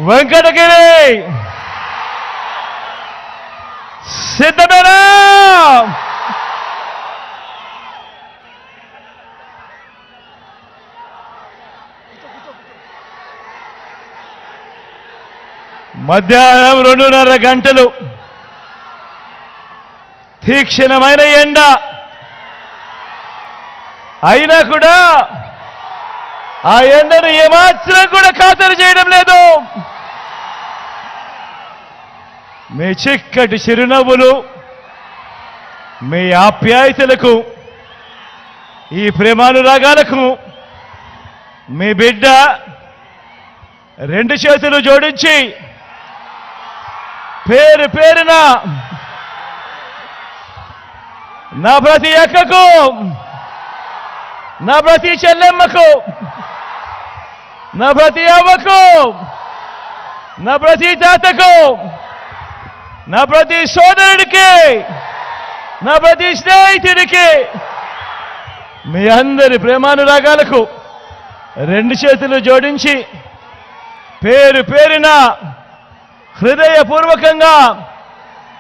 వెంకటగిరి సిద్ధమేనా? మధ్యాహ్నం 2:30 గంటలు తీక్షణమైన ఎండ అయినా కూడా ఆ ఎండను ఏమాత్రం కూడా ఖాతరు చేయడం లేదు. మీ చిక్కటి చిరునవ్వులు, మీ ఆప్యాయతలకు, ఈ ప్రేమానురాగాలకు మీ బిడ్డ 2 చేతులు జోడించి పేరు పేరున నా ప్రతి అక్కకు, నా ప్రతి చెల్లెమ్మకు, నా ప్రతి అవ్వకు, నా ప్రతి తాతకు, నా ప్రతి సోదరుడికి, నా ప్రతి స్నేహితుడికి, మీ అందరి ప్రేమానురాగాలకు 2 చేతులు జోడించి పేరు పేరున హృదయపూర్వకంగా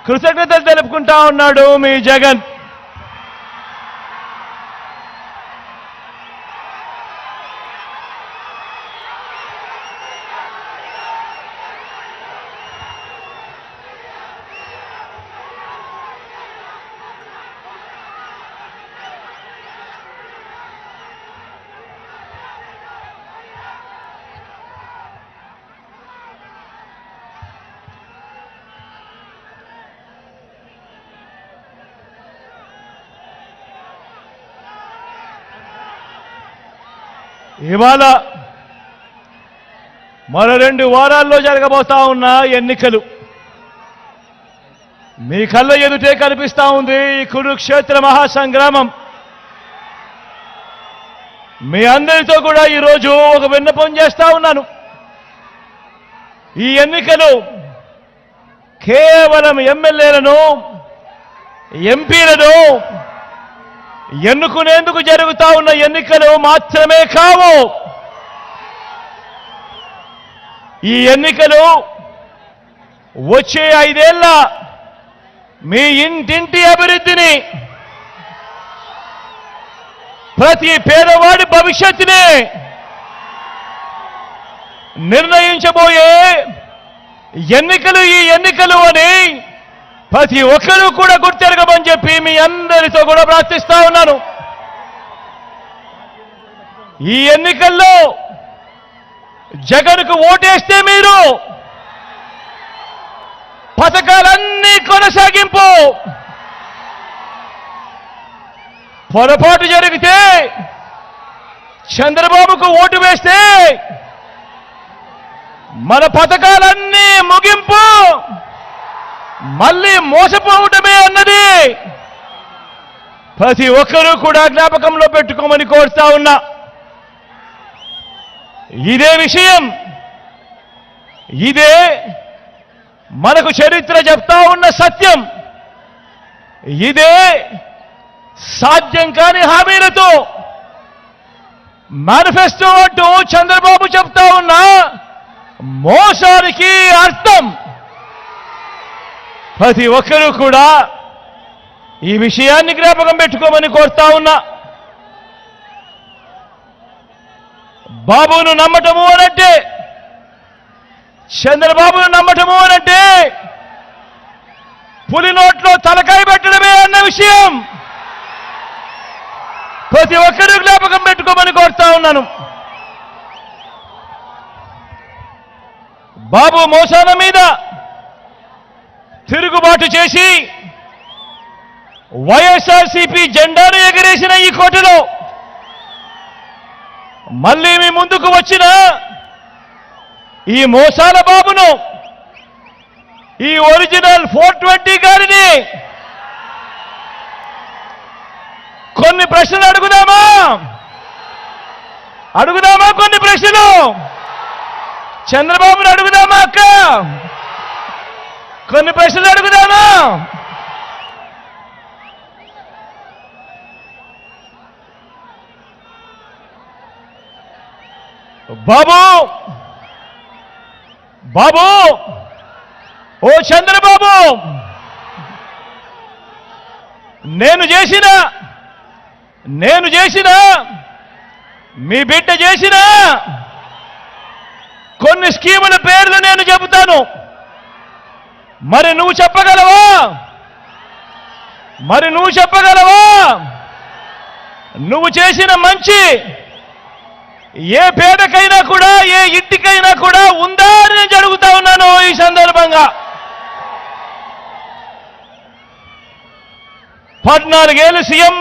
కృతజ్ఞతలు తెలుపుకుంటా ఉన్నాడు మీ జగన్. ఇవాళ మరో 2 వారాల్లో జరగబోతా ఉన్న ఎన్నికలు మీ కళ్ళ ఎదుటే కనిపిస్తా ఉంది. ఈ కురుక్షేత్ర మహాసంగ్రామం. మీ అందరితో కూడా ఈరోజు ఒక విన్నపం చేస్తా ఉన్నాను. ఈ ఎన్నికలు కేవలం ఎమ్మెల్యేలను, ఎంపీలను ఎన్నుకునేందుకు జరుగుతా ఉన్న ఎన్నికలు మాత్రమే కావు. ఈ ఎన్నికలు వచ్చే 5 ఏళ్ల మీ ఇంటింటి అభివృద్ధిని, ప్రతి పేదవాడి భవిష్యత్తుని నిర్ణయించబోయే ఎన్నికలు ఈ ఎన్నికలు అని ప్రతి ఒక్కరూ కూడా గుర్తెరగమని చెప్పి మీ అందరితో కూడా ప్రార్థిస్తా ఉన్నాను. ఈ ఎన్నికల్లో జగన్కు ఓటేస్తే మీరు పథకాలన్నీ కొనసాగింపు, పొరపాటు జరిగితే చంద్రబాబుకు ఓటు వేస్తే మన పథకాలన్నీ ముగింపు, మళ్ళీ మోసపోవటమే అన్నది ప్రతి ఒక్కరూ కూడా జ్ఞాపకంలో పెట్టుకోమని కోరుతా ఉన్నా. ఇదే విషయం, ఇదే మనకు చరిత్ర చెప్తా ఉన్న సత్యం, ఇదే సాధ్యం కాని హామీలతో మేనిఫెస్టో అంటూ చంద్రబాబు చెప్తా ఉన్న మోసానికి అర్థం. ప్రతి ఒక్కరూ కూడా ఈ విషయాన్ని జ్ఞాపకం పెట్టుకోమని కోరుతా ఉన్నా. బాబును నమ్మటము అనంటే, చంద్రబాబును నమ్మటము అనంటే పులి నోట్లో తలకాయ పెట్టడమే అన్న విషయం ప్రతి ఒక్కరూ జ్ఞాపకం పెట్టుకోమని కోరుతా ఉన్నాను. బాబు మోసాల మీద తిరుగుబాటు చేసి వైఎస్ఆర్సీపీ జెండాను ఎగరేసిన ఈ కోటలో మళ్ళీ మీ ముందుకు వచ్చిన ఈ మోసాల బాబును, ఈ ఒరిజినల్ 420 గారిని కొన్ని ప్రశ్నలు అడుగుదామా? కొన్ని ప్రశ్నలు చంద్రబాబును అడుగుదామా అక్క? కొన్ని ప్రశ్నలు అడుగుదామా? బాబు ఓ చంద్రబాబు, నేను చేసిన మీ బిడ్డ చేసిన కొన్ని స్కీముల పేర్లు నేను చెబుతాను, మరి నువ్వు చెప్పగలవా? నువ్వు చేసిన మంచి ఏ పేదకైనా కూడా, ఏ ఇంటికైనా కూడా ఉందా అని నేను అడుగుతా ఉన్నాను ఈ సందర్భంగా. 14 ఏళ్ళు సీఎం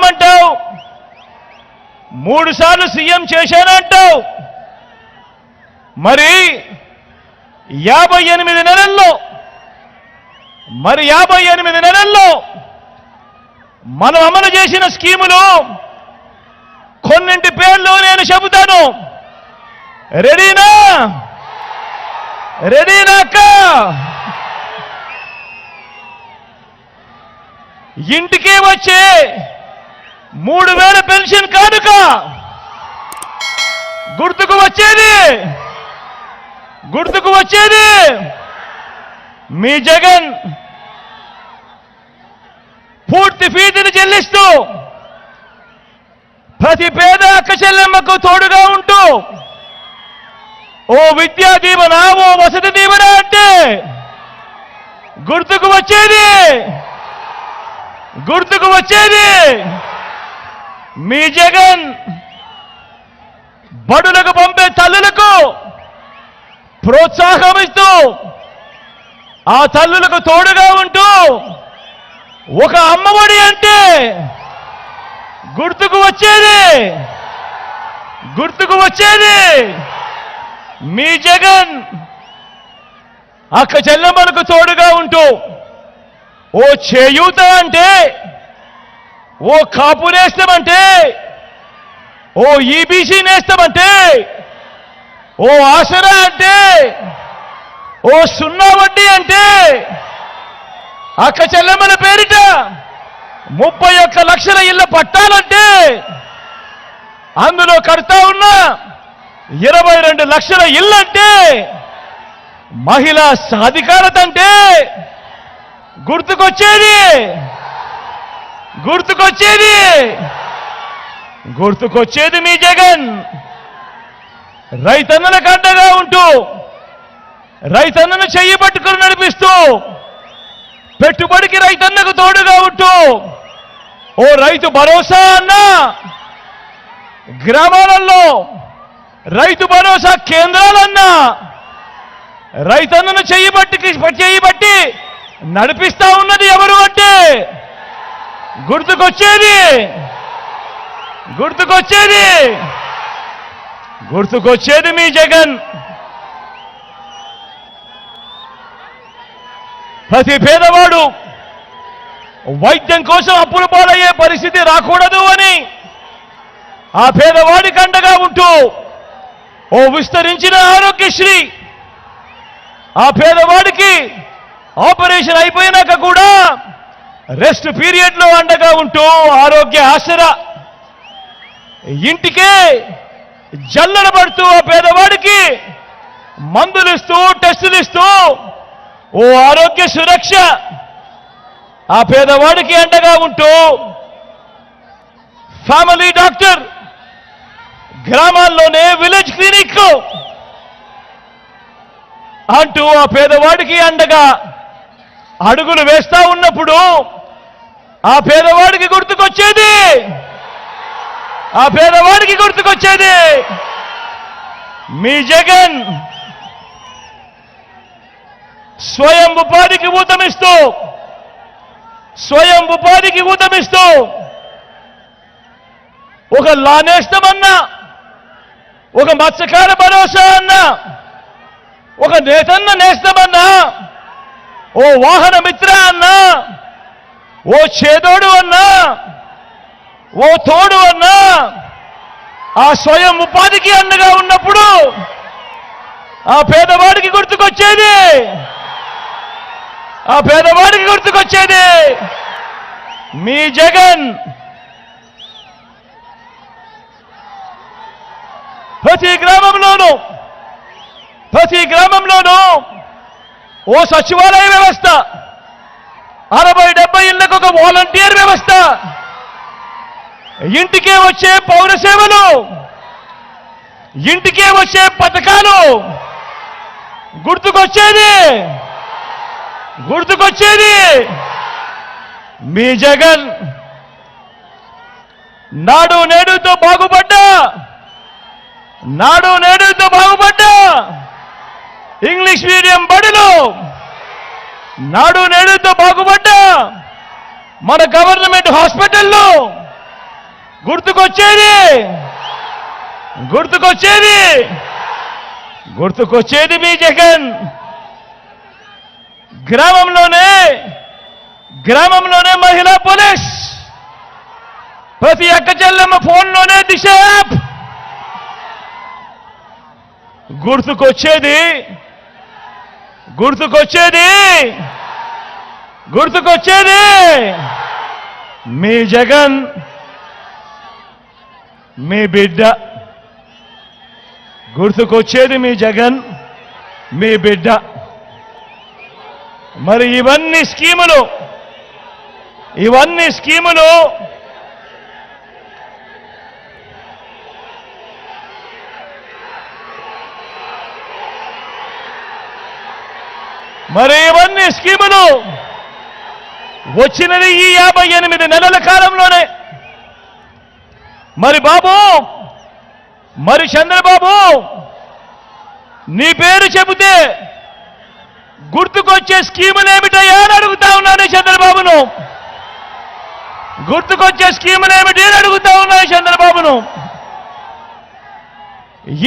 అంటావు, 3 సార్లు సీఎం చేశానంటావు. మరి 58 నెలల్లో మనం అమలు చేసిన స్కీములు కొన్నింటి పేర్లు నేను చెబుతాను. రెడీనా అక్క? ఇంటికి వచ్చే 3000 పెన్షన్ కానుక గుర్తుకు వచ్చేది మీ జగన్ పూర్తి ఫీజుని చెల్లిస్తూ ప్రతి పేద అక్క చెల్లెమ్మకు తోడుగా ఉంటూ ఓ విద్యా దీవెన, ఓ వసతి దీవెన అంటే గుర్తుకు వచ్చేది మీ జగన్ బడులకు పంపే తల్లులకు ప్రోత్సాహం ఇస్తూ ఆ తల్లులకు తోడుగా ఉంటూ ఒక అమ్మఒడి అంటే గుర్తుకు వచ్చేది మీ జగన్ అక్క చెల్లెమ్మలకు తోడుగా ఉంటూ ఓ చేయూత అంటే, ఓ కాపు నేస్తామంటే, ఓ ఈబీసీ నేస్తామంటే, ఓ ఆసరా అంటే, ఓ 0 వడ్డీ అంటే, అక్క చెల్లెమ్మల పేరిట 31 లక్షల ఇళ్ల పట్టాలంటే, అందులో కడతా ఉన్న 22 లక్షల ఇల్లంటే, మహిళా సాధికారత అంటే గుర్తుకొచ్చేది మీ జగన్. రైతన్నలకు అండగా ఉంటూ, రైతన్నను చెయ్యి పట్టుకుని నడిపిస్తూ, పెట్టుబడికి రైతన్నకు తోడుగా ఉంటూ ఓ రైతు భరోసా అన్నా, గ్రామాలలో రైతు భరోసా కేంద్రాలన్నా, రైతన్నను చెయ్యి బట్టి నడిపిస్తా ఉన్నది ఎవరు అంటే గుర్తుకొచ్చేది మీ జగన్. ప్రతి పేదవాడు వైద్యం కోసం అప్పుల పాలయ్యే పరిస్థితి రాకూడదు అని ఆ పేదవాడికి అండగా ఉంటూ ఓ విస్తరించిన ఆరోగ్యశ్రీ, ఆ పేదవాడికి ఆపరేషన్ అయిపోయినాక కూడా రెస్ట్ పీరియడ్లో అండగా ఉంటూ ఆరోగ్య ఆసరా, ఇంటికే జల్లెడ పడుతూ ఆ పేదవాడికి మందులు ఇస్తూ, టెస్టులు ఇస్తూ ఓ ఆరోగ్య సురక్ష, ఆ పేదవాడికి అండగా ఉంటూ ఫ్యామిలీ డాక్టర్, గ్రామాల్లోనే విలేజ్ క్లినిక్ అంటూ ఆ పేదవాడికి అండగా అడుగులు వేస్తా ఉన్నప్పుడు ఆ పేదవాడికి గుర్తుకొచ్చేది మీ జగన్. స్వయం ఉపాధికి ఊతమిస్తూ ఒక లా నేస్తమన్నా, ఒక మత్స్యకార భరోసా అన్నా, ఒక నేతన్న నేస్తమన్నా, ఓ వాహన మిత్ర అన్నా, ఓ చేదోడు అన్నా, ఓ తోడు అన్నా, ఆ స్వయం ఉపాధికి అండగా ఉన్నప్పుడు ఆ పేదవాడికి గుర్తుకొచ్చేది మీ జగన్. ప్రతి గ్రామంలోనూ ఓ సచివాలయ వ్యవస్థ, 60-70 ఇళ్లకు ఒక వాలంటీర్ వ్యవస్థ, ఇంటికే వచ్చే పౌర సేవలు, ఇంటికే వచ్చే పథకాలు. గుర్తుకొచ్చేది మీ జగన్. నాడు నేడుతో బాగుపడ్డా ఇంగ్లీష్ మీడియం బడులు, నాడు నేడుతో బాగుపడ్డా మన గవర్నమెంట్ హాస్పిటల్లో. గుర్తుకొచ్చేది మీ జగన్. గ్రామంలోనే మహిళా పోలీస్, ప్రతి అక్క చెల్లెమ్మ ఫోన్లోనే దిశ యాప్. గుర్తుకొచ్చేది మీ జగన్, మీ బిడ్డ. గుర్తుకొచ్చేది మీ జగన్, మీ బిడ్డ. మరి ఇవన్నీ స్కీములు వచ్చినది ఈ 58 నెలల కాలంలోనే. మరి చంద్రబాబు, నీ పేరు చెబితే గుర్తుకొచ్చే స్కీములేమిటయ్యా అని అడుగుతా ఉన్నాను చంద్రబాబును.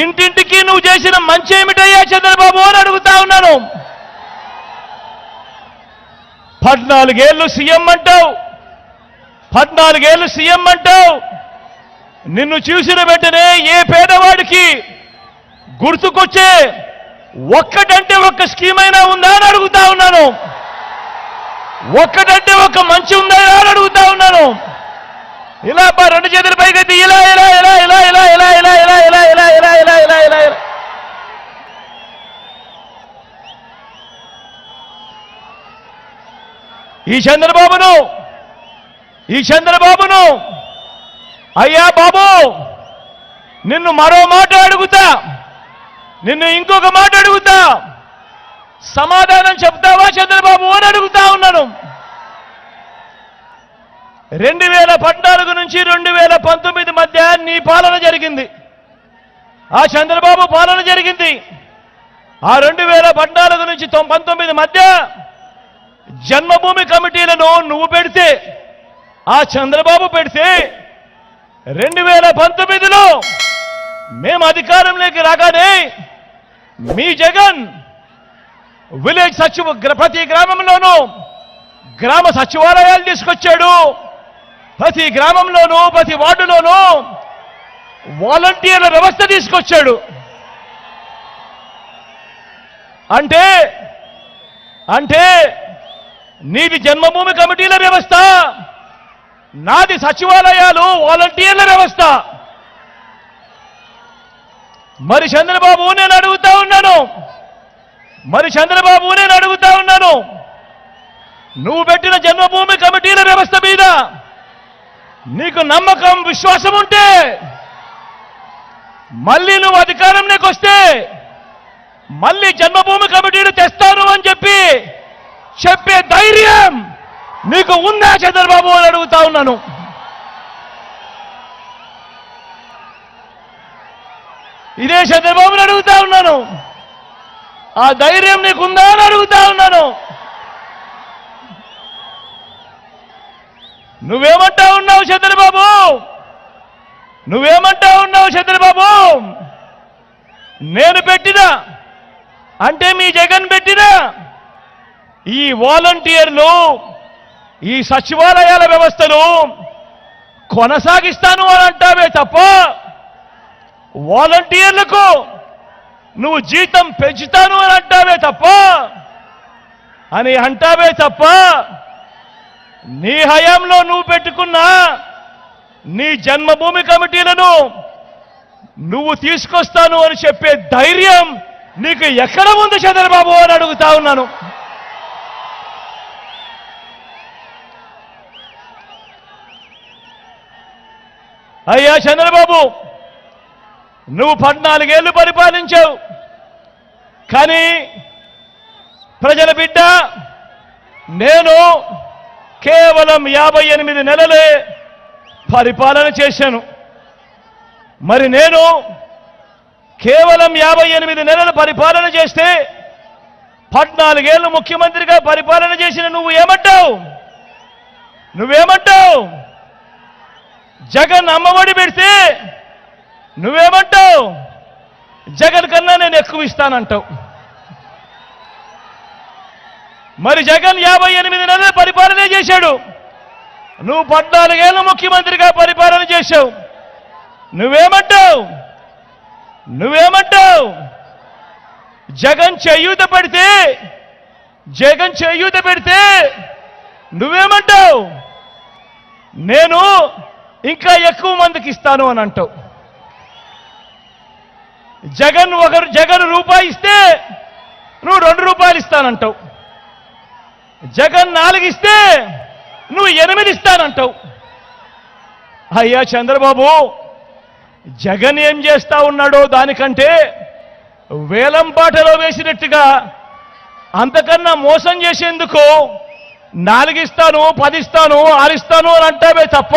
ఇంటింటికి నువ్వు చేసిన మంచి ఏమిటయ్యా చంద్రబాబు అని అడుగుతా ఉన్నాను. 14 ఏళ్ళు సీఎం అంటావు. నిన్ను చూసిన వెంటనే ఏ పేదవాడికి గుర్తుకొచ్చే ఒక్కటంటే ఒక్క స్కీమ్ అయినా ఉందా అని అడుగుతా ఉన్నాను. ఒక్కటంటే ఒక్క మంచి ఉందా అని అడుగుతా ఉన్నాను. ఇలా 2 చేతుల పైకెత్తి ఇలా ఈ చంద్రబాబును అయ్యా బాబు, నిన్ను మరో మాట అడుగుతా, నిన్ను ఇంకొక మాట అడుగుతా, సమాధానం చెప్తావా చంద్రబాబు అని అడుగుతా ఉన్నాను. 2014 నుంచి 2019 మధ్య నీ పాలన జరిగింది, ఆ చంద్రబాబు పాలన జరిగింది. ఆ 2014 నుంచి 19 మధ్య జన్మభూమి కమిటీలను నువ్వు పెడితే, ఆ చంద్రబాబు పెడితే, 2019లో మేము అధికారంలోకి రాగానే మీ జగన్ ప్రతి గ్రామంలోనూ గ్రామ సచివాలయాలు తీసుకొచ్చాడు. ప్రతి గ్రామంలోనూ ప్రతి వార్డులోనూ వాలంటీర్ల వ్యవస్థ తీసుకొచ్చాడు. అంటే నీది జన్మభూమి కమిటీల వ్యవస్థ, నాది సచివాలయాలు వాలంటీర్ల వ్యవస్థ. మరి చంద్రబాబు నేను అడుగుతా ఉన్నాను, నువ్వు పెట్టిన జన్మభూమి కమిటీల వ్యవస్థ మీద నీకు నమ్మకం, విశ్వాసం ఉంటే మళ్ళీ నువ్వు అధికారంలోకి వస్తే మళ్ళీ జన్మభూమి కమిటీలు తెస్తాను అని చెప్పే ధైర్యం నీకు ఉందా చంద్రబాబు అని అడుగుతా ఉన్నాను. ఇదే చంద్రబాబుని అడుగుతా ఉన్నాను. ఆ ధైర్యం నీకుందా అని అడుగుతా ఉన్నాను. నువ్వేమంటా ఉన్నావు చంద్రబాబు? నువ్వేమంటా ఉన్నావు చంద్రబాబు? నేను పెట్టిన అంటే మీ జగన్ పెట్టిన ఈ వాలంటీర్లు, ఈ సచివాలయాల వ్యవస్థను కొనసాగిస్తాను అని అంటావే తప్ప, వాలంటీర్లకు నువ్వు జీతం పెంచుతాను అని అంటావే తప్ప నీ హయాంలో నువ్వు పెట్టుకున్న నీ జన్మభూమి కమిటీలను నువ్వు తీసుకొస్తాను అని చెప్పే ధైర్యం నీకు ఎక్కడ ఉంది చంద్రబాబు అని అడుగుతా ఉన్నాను. అయ్యా చంద్రబాబు, నువ్వు 14 ఏళ్ళు పరిపాలించావు, కానీ ప్రజల బిడ్డ నేను కేవలం 58 నెలలే పరిపాలన చేశాను. మరి నేను కేవలం 58 నెలల పరిపాలన చేస్తే 14 ఏళ్ళు ముఖ్యమంత్రిగా పరిపాలన చేసిన నువ్వేమంటావు? జగన్ అమ్మఒడి పెడితే నువ్వేమంటావు? జగన్ కన్నా నేను ఎక్కువ ఇస్తానంటావు. మరి జగన్ 58 నెలల పరిపాలన చేశాడు, నువ్వు 14 ఏళ్ళు ముఖ్యమంత్రిగా పరిపాలన చేశావు. నువ్వేమంటావు? జగన్ చేయూత పెడితే నువ్వేమంటావు? నేను ఇంకా ఎక్కువ మందికి ఇస్తాను అని అంటావు. జగన్ రూపాయి ఇస్తే నువ్వు 2 రూపాయలు ఇస్తానంటావు. జగన్ 4 ఇస్తే నువ్వు 8 ఇస్తానంటావు. అయ్యా చంద్రబాబు, జగన్ ఏం చేస్తా ఉన్నాడో దానికంటే వేలం పాటలో వేసినట్టుగా అంతకన్నా మోసం చేసేందుకు 4 ఇస్తాను, 10 ఇస్తాను, 6 ఇస్తాను అని అంటావే తప్ప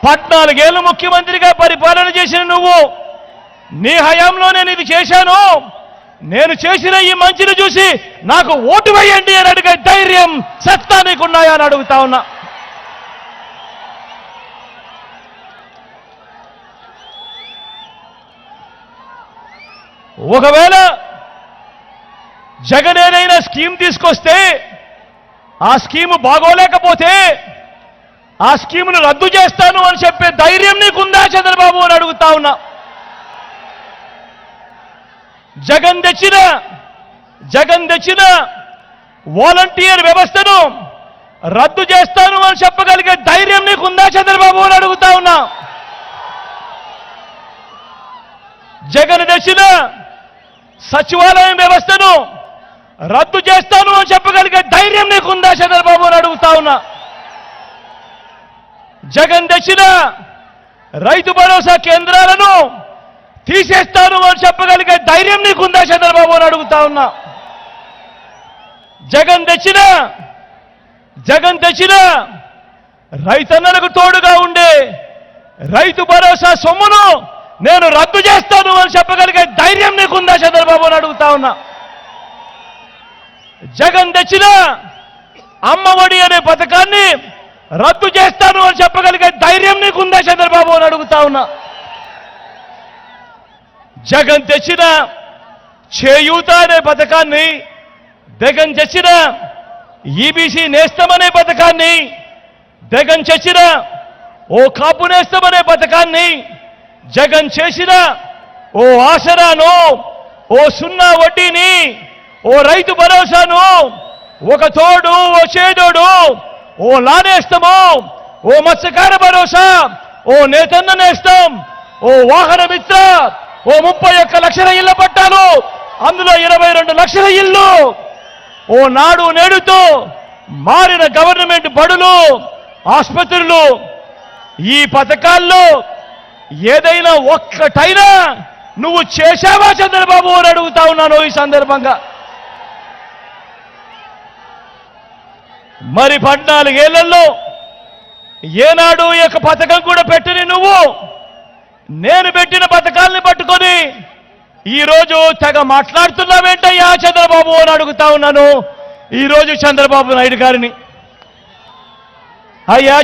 14 ఏళ్ళు ముఖ్యమంత్రిగా పరిపాలన చేసిన నువ్వు నీ హయాంలో నేను ఇది చేశాను, నేను చేసిన ఈ మంచిని చూసి నాకు ఓటు వేయండి అని అడిగే ధైర్యం, సత్తా నీకున్నాయా అని అడుగుతా ఉన్నా. ఒకవేళ జగన్ ఏదైనా స్కీమ్ తీసుకొస్తే ఆ స్కీము బాగోలేకపోతే ఆ స్కీమును రద్దు చేస్తాను అని చెప్పే ధైర్యం నీకుందా చంద్రబాబు అని అడుగుతా ఉన్నా. జగన్ తెచ్చిన వాలంటీర్ వ్యవస్థను రద్దు చేస్తాను అని చెప్పగలిగే ధైర్యం నీకుందా చంద్రబాబు అని అడుగుతా ఉన్నా. జగన్ తెచ్చిన సచివాలయం వ్యవస్థను రద్దు చేస్తాను అని చెప్పగలిగే ధైర్యం నీకుందా చంద్రబాబు అని అడుగుతా ఉన్నా. జగన్ తెచ్చిన రైతు భరోసా కేంద్రాలను తీసేస్తాను అని చెప్పగలిగే ధైర్యం నీకుందా చంద్రబాబు అని అడుగుతా ఉన్నా. జగన్ తెచ్చిన రైతన్నలకు తోడుగా ఉండే రైతు భరోసా సొమ్మును నేను రద్దు చేస్తాను అని చెప్పగలిగే ధైర్యం నీకుందా చంద్రబాబు అని అడుగుతా ఉన్నా. జగన్ తెచ్చిన అమ్మఒడి అనే పథకాన్ని రద్దు చేస్తాను అని చెప్పగలిగే ధైర్యం నీకుందా చంద్రబాబు అని అడుగుతా ఉన్నా. జగన్ తెచ్చిన చేయూత అనే పథకాన్ని, జగన్ తెచ్చిన ఈబీసీ నేస్తం అనే పథకాన్ని, జగన్ తెచ్చిన ఓ కాపు నేస్తం అనే పథకాన్ని, జగన్ చేసిన ఓ ఆసరాను, ఓ 0 వడ్డీని, ఓ రైతు భరోసాను, ఒక తోడు, ఓ చేదోడు, ఓ లానేస్తము, ఓ మత్స్యకార భరోసా, ఓ నేతన్న నేస్తం, ఓ వాహన మిత్ర, ఓ 31 లక్షల ఇళ్ల పట్టాలు, అందులో 22 లక్షల ఇళ్ళు, ఓ నాడు నేడుతో మారిన గవర్నమెంట్ బడులు, ఆసుపత్రులు, ఈ పథకాల్లో ఏదైనా ఒక్కటైనా నువ్వు చేశావా చంద్రబాబు అని అడుగుతా ఉన్నాను ఈ సందర్భంగా. మరి 14 ఏళ్లలో ఏనాడు ఈ యొక్క పథకం కూడా పెట్టని నువ్వు నేను పెట్టిన పథకాల్ని పట్టుకొని ఈరోజు తెగ మాట్లాడుతున్నావేంటయ్యా చంద్రబాబు అని అడుగుతా ఉన్నాను ఈరోజు చంద్రబాబు నాయుడు గారిని. అయ్యా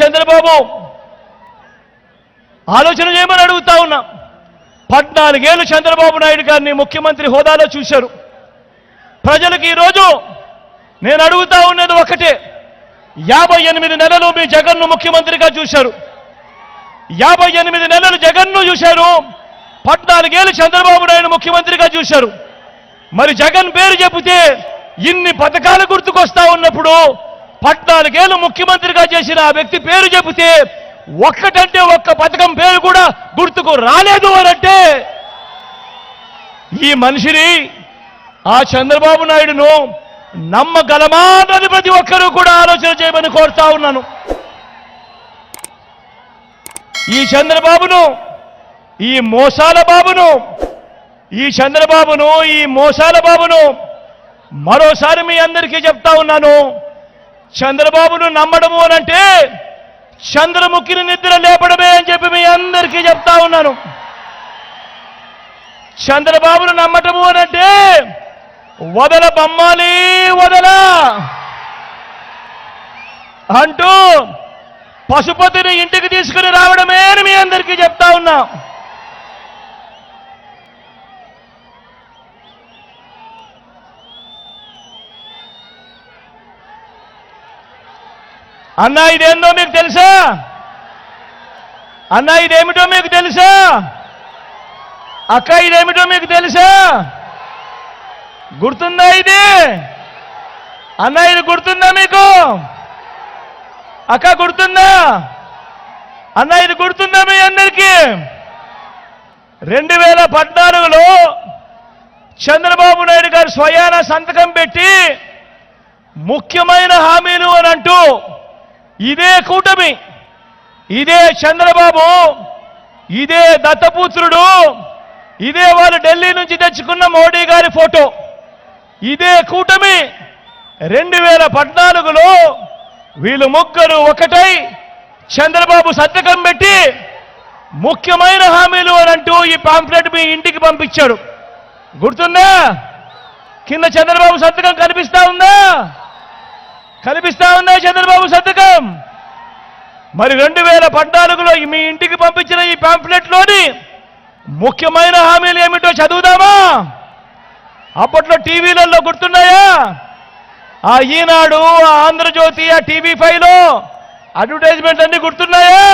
చంద్రబాబు ఆలోచన చేయమని అడుగుతా ఉన్నా. 14 ఏళ్ళు చంద్రబాబు నాయుడు గారిని ముఖ్యమంత్రి హోదాలో చూశారు ప్రజలకు. ఈరోజు నేను అడుగుతా ఉన్నది ఒకటే, 58 నెలలు మీ జగన్ను ముఖ్యమంత్రిగా చూశారు. 58 నెలలు జగన్ను చూశారు, 14 ఏళ్ళు చంద్రబాబు నాయుడు ముఖ్యమంత్రిగా చూశారు. మరి జగన్ పేరు చెబితే ఇన్ని పథకాలు గుర్తుకొస్తా ఉన్నప్పుడు 14 ఏళ్ళు ముఖ్యమంత్రిగా చేసిన ఆ వ్యక్తి పేరు చెబితే ఒక్కటంటే ఒక్క పథకం పేరు కూడా గుర్తుకు రాలేదు అనంటే ఈ మనిషిని ఆ చంద్రబాబు నాయుడును నమ్మగలమా అన్నది ప్రతి ఒక్కరూ కూడా ఆలోచన చేయమని కోరుతా ఉన్నాను. ఈ చంద్రబాబును, ఈ మోసాల బాబును మరోసారి మీ అందరికీ చెప్తా ఉన్నాను. చంద్రబాబును నమ్మడము అనంటే చంద్రముఖిని నిద్ర లేపడమే అని చెప్పి మీ అందరికీ చెప్తా ఉన్నాను. చంద్రబాబును నమ్మటము అనంటే వదల బొమ్మాలి వదల అంటూ పశుపతిని ఇంటికి తీసుకుని రావడమే అని మీ అందరికీ చెప్తా ఉన్నా. అన్నా ఇదేందో మీకు తెలుసా? అన్నా ఇదేమిటో మీకు తెలుసా? అక్క ఇదేమిటో మీకు తెలుసా? గుర్తుందా ఇది? అన్నా ఇది గుర్తుందా మీకు? అక్క గుర్తుందా? అన్నా ఇది గుర్తుందా మీ అందరికీ? 2014లో చంద్రబాబు నాయుడు గారు స్వయాన సంతకం పెట్టి ముఖ్యమైన హామీలు అని అంటూ ఇదే కూటమి, ఇదే చంద్రబాబు, ఇదే దత్తపుత్రుడు, ఇదే వాళ్ళు ఢిల్లీ నుంచి తెచ్చుకున్న మోడీ గారి ఫోటో, ఇదే కూటమి 2014లో వీళ్ళు ముగ్గురు ఒకటై చంద్రబాబు సంతకం పెట్టి ముఖ్యమైన హామీలు అని అంటూ ఈ పాంఫ్లెట్ మీ ఇంటికి పంపించాడు. గుర్తుందా? కింద చంద్రబాబు సంతకం కనిపిస్తా ఉందా? చంద్రబాబు సంతకం. మరి 2014లో మీ ఇంటికి పంపించిన ఈ పాంఫ్లెట్లోని ముఖ్యమైన హామీలు ఏమిటో చదువుదామా? అప్పట్లో టీవీలలో గుర్తున్నాయా? ఆ ఈనాడు, ఆ ఆంధ్రజ్యోతి, ఆ TV5లో అడ్వర్టైజ్మెంట్ అన్ని గుర్తున్నాయా?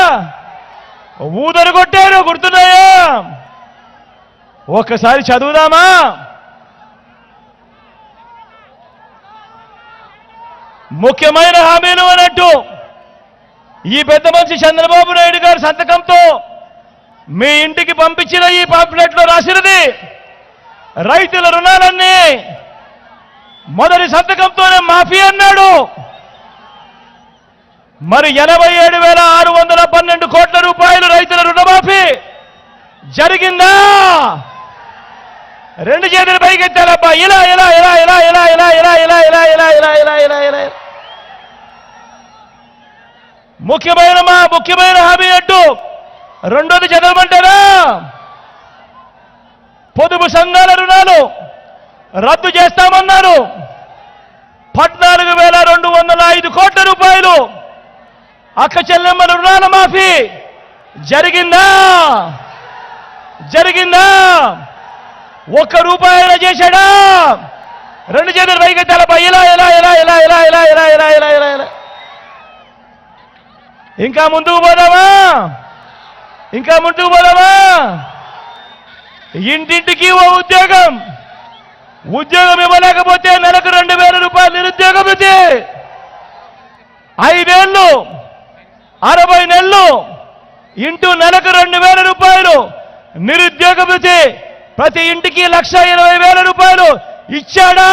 ఊదరు కొట్టారు, గుర్తున్నాయా? ఒక్కసారి చదువుదామా? ముఖ్యమైన హామీలు అన్నట్టు ఈ పెద్ద మనిషి చంద్రబాబు నాయుడు గారి సంతకంతో మీ ఇంటికి పంపించిన ఈ పాంఫ్లెట్లో రాసినది రైతుల రుణాలన్నీ మొదటి సంతకంతోనే మాఫీ అన్నాడు. మరి 87,612 కోట్ల రూపాయలు రైతుల రుణమాఫీ జరిగిందా? రెండు చేతులు పైకెత్తారబ్బా. ఇలా ఇలా ఇలా ఇలా ఇలా ఇలా ఇలా ఇలా ఇలా ఇలా ఇలా ఇలా ఇలా ఇలా ముఖ్యమైన హామీ అంటూ రెండోది చదవమంటారా? పొదుపు సంఘాల రుణాలు రద్దు చేస్తామన్నారు. 14,205 కోట్ల రూపాయలు అక్క చెల్లెమ్మల రుణాల మాఫీ జరిగిందా? ₹1 చేశాడా? రెండు చేతులు పైకెత్తాలపై ఇలా ఇలా ఇలా ఇలా ఇలా ఇలా ఇలా ఇలా ఇలా ఇలా ఇలా ఇంకా ముందుకు పోదామా? ఇంటింటికి ఓ ఉద్యోగం ఇవ్వలేకపోతే నెలకు 2,000 రూపాయలు నిరుద్యోగ భృతి, 5 ఏళ్ళు 60 నెలలు ఇంటూ నెలకు 2,000 రూపాయలు నిరుద్యోగ భృతి, ప్రతి ఇంటికి 1,20,000 రూపాయలు ఇచ్చాడా?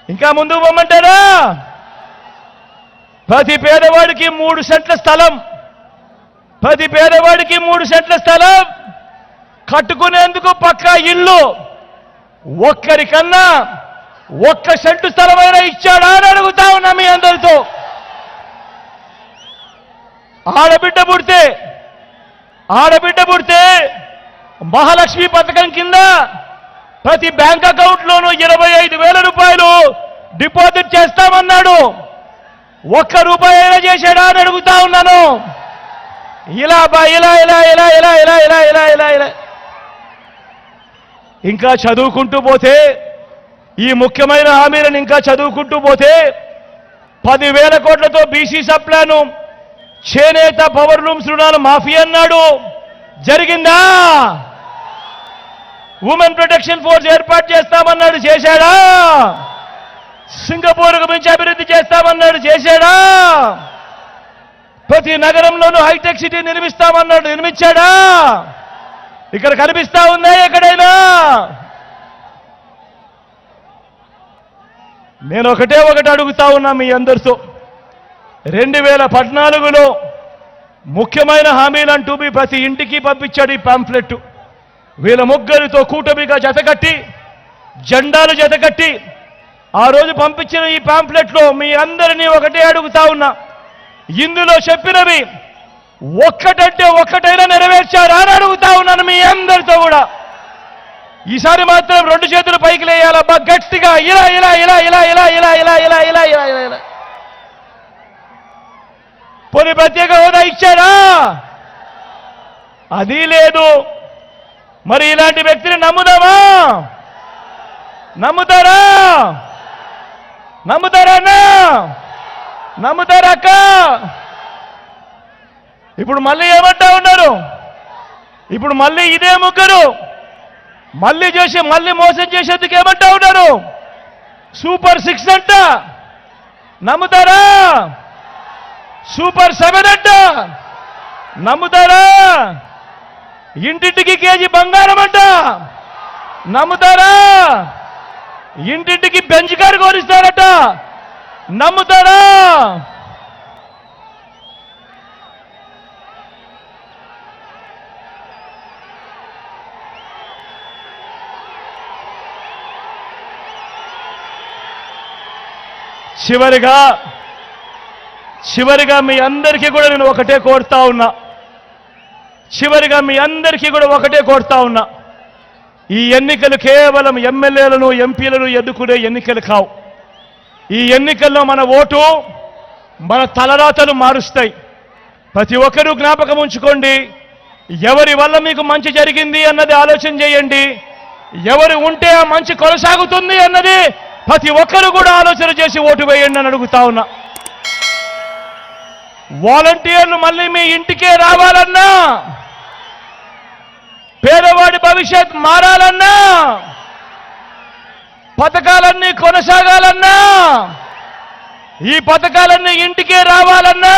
ఇంకా ముందుకు పోమంటారా? ప్రతి పేదవాడికి 3 సెంట్ల స్థలం, కట్టుకునేందుకు పక్కా ఇల్లు, ఒక్కరికన్నా 1 సెంటు స్థలమైనా ఇచ్చాడా అని అడుగుతా ఉన్నా మీ అందరితో. ఆడబిడ్డ పుడితే మహాలక్ష్మి పథకం కింద ప్రతి బ్యాంక్ అకౌంట్లోనూ 25,000 రూపాయలు డిపాజిట్ చేస్తామన్నాడు. ఒక్క రూపాయి అయినా చేశాడా అని అడుగుతా ఉన్నాను. ఇలా ఇంకా చదువుకుంటూ పోతే, ఈ ముఖ్యమైన హామీలను ఇంకా చదువుకుంటూ పోతే 10,000 కోట్లతో బీసీ సప్లాను, చేనేత పవర్ లూమ్స్ రుణాలు మాఫీ అన్నాడు. జరిగిందా? ఉమెన్ ప్రొటెక్షన్ ఫోర్స్ ఏర్పాటు చేస్తామన్నాడు, చేశాడా? సింగపూర్కు మించి అభివృద్ధి చేస్తామన్నాడు, చేశాడా? ప్రతి నగరంలోనూ హైటెక్ సిటీ నిర్మిస్తామన్నాడు, నిర్మించాడా? ఇక్కడ కనిపిస్తా ఉందా ఎక్కడైనా? నేను ఒకటి అడుగుతా ఉన్నా మీ అందరితో. 2014లో ముఖ్యమైన హామీలంటూ మీ ప్రతి ఇంటికి పంపించాడు ఈ పాంఫ్లెట్. వీళ్ళ ముగ్గురితో కూటమిగా జతకట్టి, జెండాలు జతకట్టి ఆ రోజు పంపించిన ఈ పాంఫ్లెట్లో మీ అందరినీ ఒకటే అడుగుతా ఉన్నా, ఇందులో చెప్పినవి ఒక్కటంటే ఒక్కటైనా నెరవేర్చారా అని అడుగుతా ఉన్నాను మీ అందరితో కూడా. ఈసారి మాత్రం 2 చేతులు పైకి లేయాలబ్బా, గట్టిగా ఇలా ఇలా ఇలా ఇలా ఇలా ఇలా ఇలా ఇలా ఇలా ఇలా ఇలా. పోనీ ప్రత్యేక హోదా ఇచ్చారా? అది లేదు. మరి ఇలాంటి వ్యక్తిని నమ్ముదామా? నమ్ముతారా? నమ్ముతారా? నమ్ముతారా అక్క? ఇప్పుడు మళ్ళీ ఏమంటా ఉన్నారు? ఇప్పుడు మళ్ళీ ఇదే ముగ్గురు మళ్ళీ మోసం చేసేందుకు ఏమంటా ఉన్నారు? సూపర్ 6 అంట. నమ్ముతారా? సూపర్ 7 అంట. నమ్ముతారా? ఇంటింటికి కేజీ బంగారం అంట. నమ్ముతారా? ఇంటింటికి బెంచ్ కారు కోరిస్తారట. నమ్ముతారా? చివరిగా మీ అందరికీ కూడా నేను ఒకటే కోరుతా ఉన్నా. ఈ ఎన్నికలు కేవలం ఎమ్మెల్యేలను, ఎంపీలను ఎన్నుకునే ఎన్నికలు కావు. ఈ ఎన్నికల్లో మన ఓటు మన తలరాతలు మారుస్తాయి. ప్రతి ఒక్కరూ జ్ఞాపకం ఉంచుకోండి. ఎవరి వల్ల మీకు మంచి జరిగింది అన్నది ఆలోచన చేయండి. ఎవరు ఉంటే ఆ మంచి కొనసాగుతుంది అన్నది ప్రతి ఒక్కరు కూడా ఆలోచన చేసి ఓటు వేయండి అని అడుగుతా ఉన్నా. వాలంటీర్లు మళ్ళీ మీ ఇంటికే రావాలన్నా, పేదవాడి భవిష్యత్ మారాలన్నా, పథకాలన్నీ కొనసాగాలన్నా, ఈ పథకాలన్నీ ఇంటికే రావాలన్నా,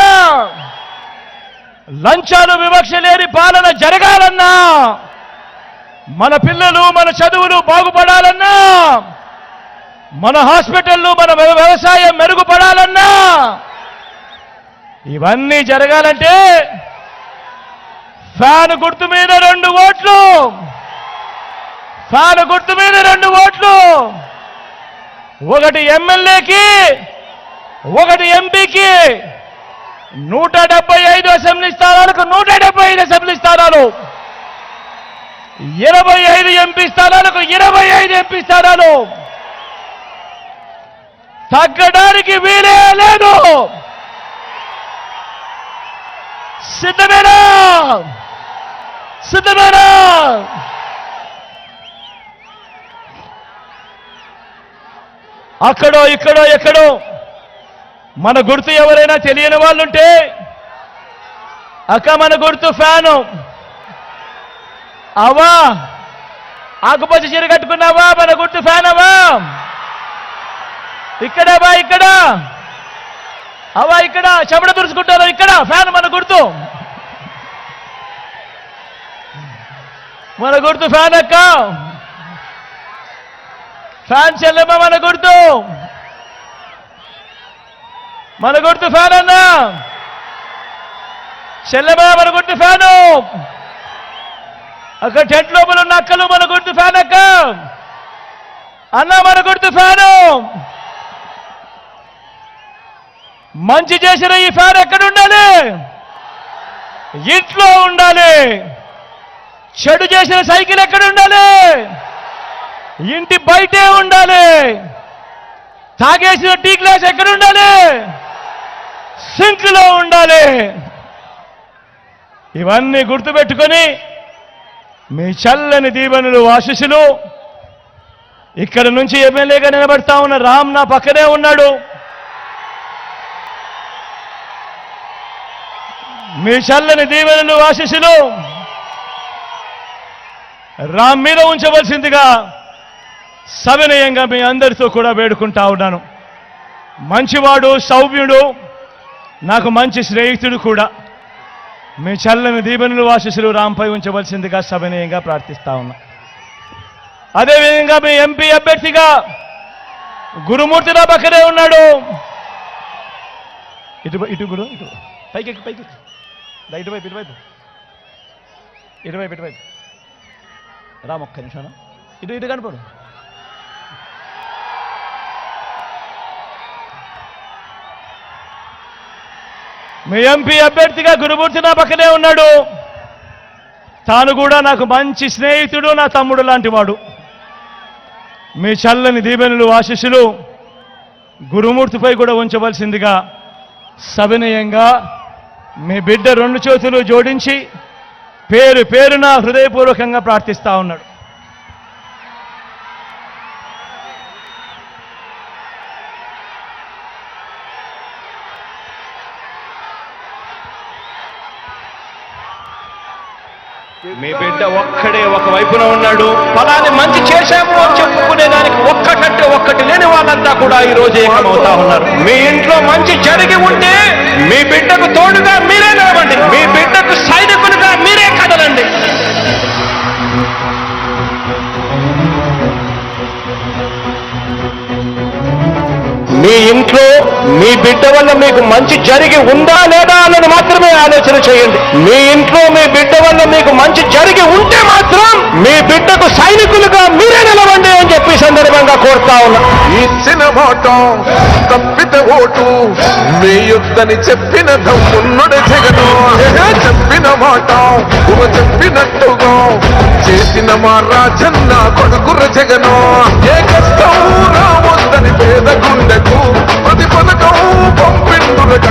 లంచాలు వివక్ష లేని పాలన జరగాలన్నా, మన పిల్లలు మన చదువులు బాగుపడాలన్నా, మన హాస్పిటళ్ళు మన వ్యవసాయం మెరుగుపడాలన్నా, ఇవన్నీ జరగాలంటే ఫ్యాన్ గుర్తు మీద 2 ఓట్లు, ఫ్యాన్ గుర్తు మీద 2 ఓట్లు, ఒకటి ఎమ్మెల్యేకి, ఒకటి ఎంపీకి. 175 అసెంబ్లీ స్థానాలకు 175 అసెంబ్లీ స్థానాలు, 25 ఎంపీ స్థానాలకు 25 ఎంపీ స్థానాలు. తగ్గడానికి వీలే లేదు. సిద్ధమేనా? అక్కడో ఇక్కడో ఎక్కడో మన గుర్తు ఎవరైనా తెలియని వాళ్ళుంటే, అక్క మన గుర్తు ఫ్యాను. అవా ఆకుపచ్చ చీర కట్టుకున్నావా? మన గుర్తు ఫ్యాన్ అవా? ఇక్కడవా? ఇక్కడ అవా? ఇక్కడ చెమట తుడుచుకుంటారు. ఇక్కడ ఫ్యాన్ మన గుర్తు. మన గుర్తు ఫ్యాన్ అక్క. ఫ్యాన్ చెల్లెమ్మ మన గుర్తు. మన గుర్తు ఫ్యాన్ అన్న. చెల్లెమ్మ మన గుర్తు ఫ్యాను. అక్కడ టెంట్ లోపల ఉన్న అక్కలు మన గుర్తు ఫ్యాన్ అక్క. అన్న మన గుర్తు ఫ్యాను. మంచి చేసిన ఈ ఫ్యాన్ ఎక్కడ ఉండాలి? ఇంట్లో ఉండాలి. చెడు చేసిన సైకిల్ ఎక్కడ ఉండాలి? ఇంటి బయటే ఉండాలి. తాగేసిన టీ గ్లాస్ ఎక్కడ ఉండాలి? సింక్లో ఉండాలి. ఇవన్నీ గుర్తుపెట్టుకొని మీ చల్లని దీవెనలు ఆశీస్సులు. ఇక్కడ నుంచి ఎమ్మెల్యేగా నిలబడతా ఉన్న రామ్ నా పక్కనే ఉన్నాడు. మీ చల్లని దీవెనలు ఆశీస్సులు రామ్ మీద ఉంచవలసిందిగా సవినయంగా మీ అందరితో కూడా వేడుకుంటా ఉన్నాను. మంచివాడు, సౌమ్యుడు, నాకు మంచి స్నేహితుడు కూడా. మీ చల్లని దీవెనలు ఆశీస్సులు రాంపై ఉంచవలసిందిగా సవినయంగా ప్రార్థిస్తా ఉన్నా. అదేవిధంగా మీ ఎంపీ అభ్యర్థిగా గురుమూర్తి నా పక్కనే ఉన్నాడు. ఇటు గురు, ఇటు పైకి ఇటువైపు రామ్, ఒక్క నిమిషం ఇటు కనపడు. మీ ఎంపీ అభ్యర్థిగా గురుమూర్తి నా పక్కనే ఉన్నాడు. తాను కూడా నాకు మంచి స్నేహితుడు, నా తమ్ముడు లాంటి వాడు. మీ చల్లని దీవెనలు ఆశీస్సులు గురుమూర్తిపై కూడా ఉంచవలసిందిగా సవినయంగా మీ బిడ్డ 2 చేతులు జోడించి పేరు పేరున హృదయపూర్వకంగా ప్రార్థిస్తా ఉన్నాడు. మీ బిడ్డ ఒక్కడే ఒక వైపున ఉన్నాడు. ఫలాన్ని మంచి చేశాము అని చెప్పుకునే దానికి ఒక్కటంటే ఒక్కటి లేని వాళ్ళంతా కూడా ఈ రోజు ఏకమవుతా ఉన్నారు. మీ ఇంట్లో మంచి జరిగి ఉంటే మీ బిడ్డకు తోడుగా మీరే నిలవండి. మీ బిడ్డకు సైనికులుగా మీరే కదలండి. మీ ఇంట్లో మీ బిడ్డ వల్ల మీకు మంచి జరిగి ఉందా లేదా అన్నది మాత్రమే ఆలోచన చేయండి. మీ ఇంట్లో మీ బిడ్డ వల్ల మీకు మంచి జరిగి ఉంటే మాత్రం మీ బిడ్డకు సైనికులుగా మీరే నిలవండి అని చెప్పి సందర్భంగా కోరుతా ఉన్నా. ఇచ్చిన మాట తప్పితే ఓటు మీ యుద్ధని చెప్పిన దమ్మున్నడు జగను. చెప్పిన మాట చెప్పినట్టుగా చేసిన మా రాజన్న కొడుకుర జగను. ఏ కష్టం రావద్దని పేద గుండెకు ప్రతి పథకం పంపిండురట